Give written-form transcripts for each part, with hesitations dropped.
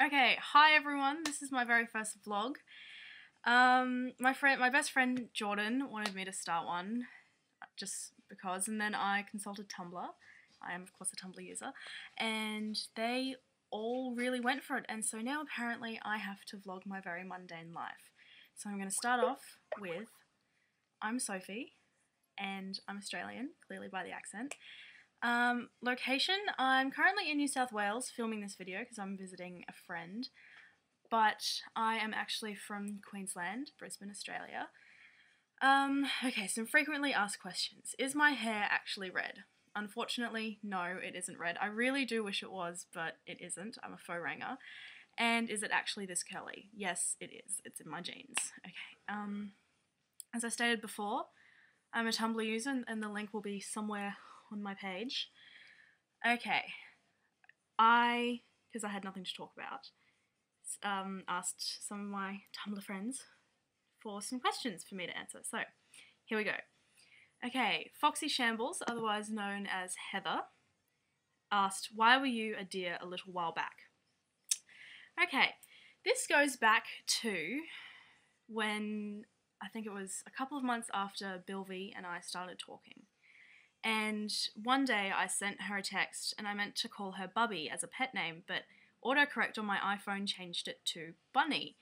Okay, hi everyone. This is my very first vlog. My best friend Jordan wanted me to start one, just because, and then I consulted Tumblr. I am of course a Tumblr user, and they all really went for it. And so now apparently I have to vlog my very mundane life. So I'm going to start off with I'm Sophie, and I'm Australian, clearly by the accent. Location, I'm currently in New South Wales filming this video because I'm visiting a friend, but I am actually from Queensland, Brisbane, Australia. Okay, some frequently asked questions. Is my hair actually red? Unfortunately, no, it isn't red. I really do wish it was, but it isn't. I'm a faux ranger. And is it actually this curly? Yes, it is. It's in my genes. Okay, as I stated before, I'm a Tumblr user and the link will be somewhere on my page. Okay, because I had nothing to talk about, asked some of my Tumblr friends for some questions for me to answer. So, here we go. Okay, Foxy Shambles, otherwise known as Heather, asked, why were you a deer a little while back? Okay, this goes back to when, I think it was a couple of months after Bilvy and I started talking. And one day I sent her a text and I meant to call her Bubby as a pet name, but autocorrect on my iPhone changed it to Bunny.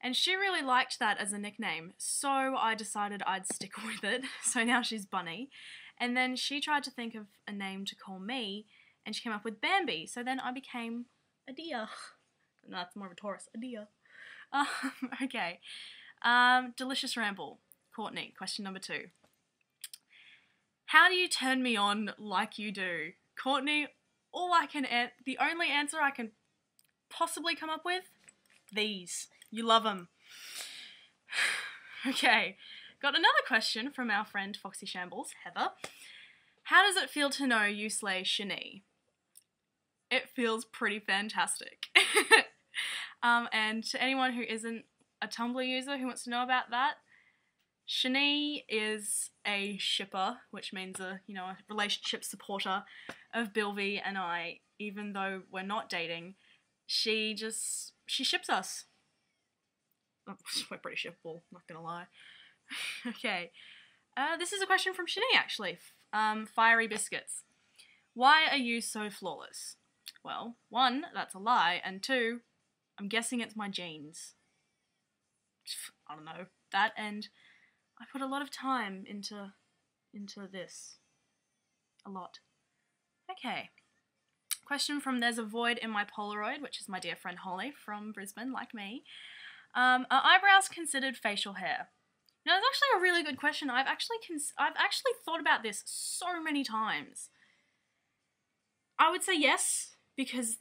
And she really liked that as a nickname, so I decided I'd stick with it. So now she's Bunny. And then she tried to think of a name to call me, and she came up with Bambi. So then I became a deer. No, that's more of a Taurus. A deer. Okay. Delicious Ramble. Courtney, question number 2. How do you turn me on like you do? Courtney, the only answer I can possibly come up with, these. You love them. Okay, got another question from our friend Foxy Shambles, Heather. How does it feel to know you slay Shani? It feels pretty fantastic. And to anyone who isn't a Tumblr user who wants to know about that, Shani is a shipper, which means a relationship supporter of Bilvy and I. Even though we're not dating, she ships us. Oh, we're pretty shippable, not gonna lie. Okay, this is a question from Shani actually. Fiery Biscuits. Why are you so flawless? Well, 1, that's a lie, and 2, I'm guessing it's my genes. I don't know, that, and I put a lot of time into this. A lot. Okay. Question from There's a Void in My Polaroid, which is my dear friend Holly from Brisbane, like me. Are eyebrows considered facial hair? Now, that's actually a really good question. I've actually thought about this so many times. I would say yes, because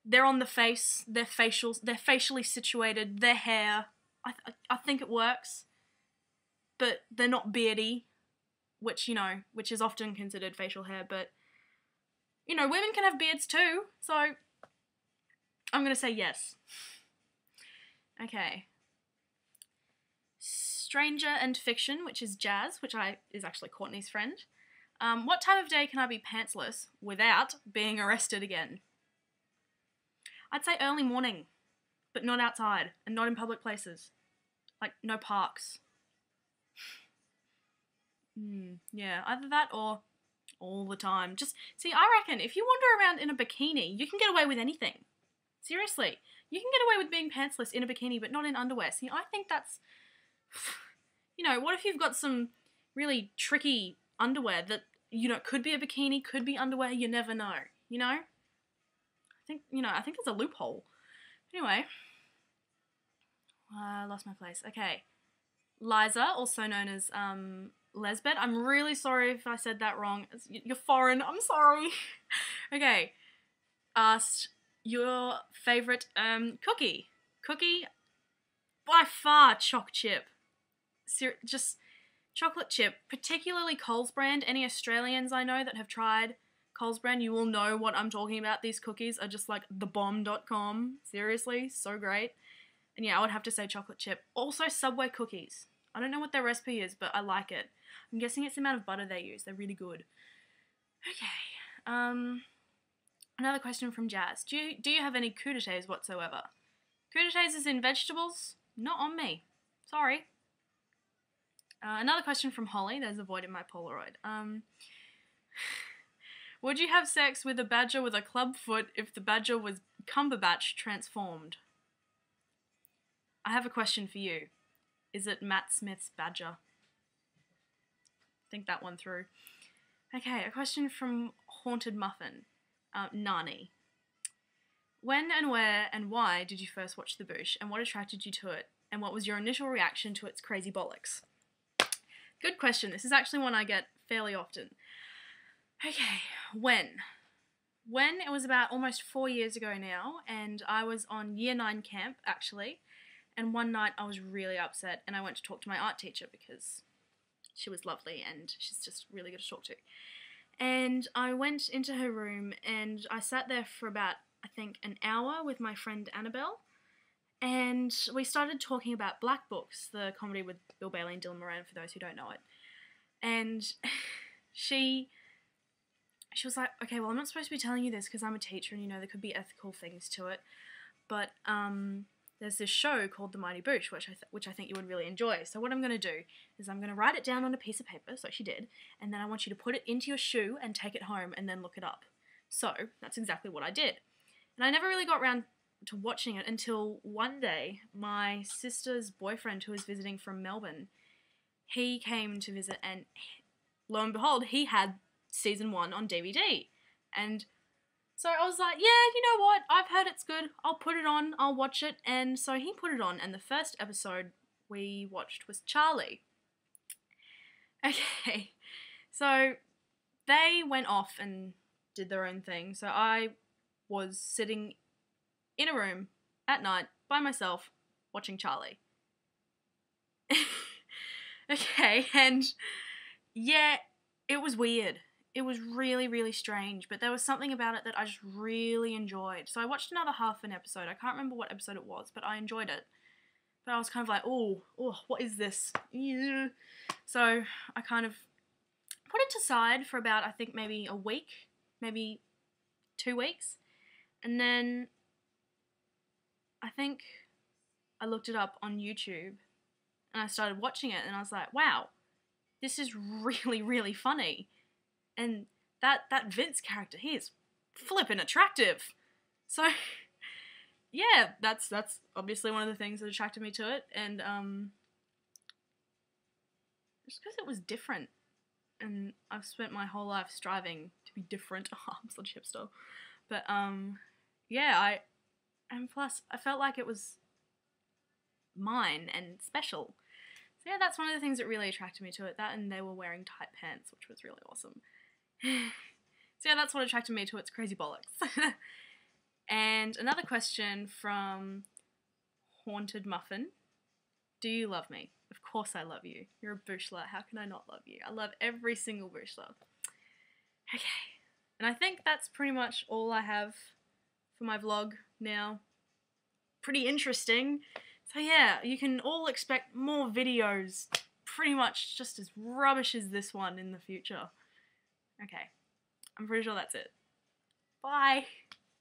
they're on the face, they're facially situated, their hair. I think it works. But they're not beardy, which is often considered facial hair, but, women can have beards too, so I'm gonna say yes. Okay. Stranger and Fiction, which is Jazz, which is actually Courtney's friend. What time of day can I be pantsless without being arrested again? I'd say early morning, but not outside, and not in public places. Like, no parks. Yeah, either that or all the time. Just, see, I reckon if you wander around in a bikini, you can get away with anything. Seriously. You can get away with being pantsless in a bikini, but not in underwear. See, I think that's, what if you've got some really tricky underwear that, could be a bikini, could be underwear, you never know, I think there's a loophole. Anyway. I lost my place. Okay. Liza, also known as, Lesbet. I'm really sorry if I said that wrong. You're foreign. I'm sorry. Okay. Asked your favourite cookie. Cookie, by far, choc chip. Just chocolate chip. Particularly Coles brand. Any Australians I know that have tried Coles brand, you will know what I'm talking about. These cookies are just like thebomb.com. Seriously, so great. And yeah, I would have to say chocolate chip. Also Subway cookies. I don't know what their recipe is, but I like it. I'm guessing it's the amount of butter they use. They're really good. Okay. Another question from Jazz. Do you have any crudités whatsoever? Crudités is in vegetables? Not on me. Sorry. Another question from Holly. There's a void in my Polaroid. Would you have sex with a badger with a club foot if the badger was Cumberbatch transformed? I have a question for you. Is it Matt Smith's badger? Think that one through. Okay, a question from Haunted Muffin. Nani. When and where and why did you first watch The Boosh, and what attracted you to it, and what was your initial reaction to its crazy bollocks? Good question. This is actually one I get fairly often. Okay, when? When, it was about almost 4 years ago now, and I was on year 9 camp, actually, and one night I was really upset, and I went to talk to my art teacher because she was lovely, and she's just really good to talk to. And I went into her room, and I sat there for about, I think, an hour with my friend Annabelle, and we started talking about Black Books, the comedy with Bill Bailey and Dylan Moran, for those who don't know it. And she was like, okay, well, I'm not supposed to be telling you this because I'm a teacher and, you know, there could be ethical things to it, but there's this show called The Mighty Boosh, which I think you would really enjoy. So what I'm going to do is I'm going to write it down on a piece of paper, so she did, and then I want you to put it into your shoe and take it home and then look it up. So that's exactly what I did. And I never really got around to watching it until one day my sister's boyfriend, who was visiting from Melbourne, he came to visit, and lo and behold, he had season 1 on DVD. And so I was like, yeah, you know what, I've heard it's good, I'll put it on, I'll watch it. And so he put it on, and the first episode we watched was Charlie. Okay, so they went off and did their own thing, so I was sitting in a room at night by myself watching Charlie. Okay, and yeah, it was weird. It was really, really strange, but there was something about it that I just really enjoyed. So I watched another half an episode. I can't remember what episode it was, but I enjoyed it. But I was kind of like, oh, what is this? Yeah. So I kind of put it aside for about, I think, maybe a week, maybe 2 weeks. And then I think I looked it up on YouTube and I started watching it, and I was like, wow, this is really, really funny. And that Vince character, he is flippin' attractive. So yeah, that's obviously one of the things that attracted me to it, and just because it was different, and I've spent my whole life striving to be different. Oh, I'm such a hipster. But yeah, and plus I felt like it was mine and special. So yeah, that's one of the things that really attracted me to it. That, and they were wearing tight pants, which was really awesome. So yeah, that's what attracted me to its crazy bollocks. And another question from Haunted Muffin. Do you love me? Of course I love you. You're a Booshler. How can I not love you? I love every single Booshler. Okay. And I think that's pretty much all I have for my vlog now. Pretty interesting. So yeah, you can all expect more videos pretty much just as rubbish as this one in the future. Okay. I'm pretty sure that's it. Bye!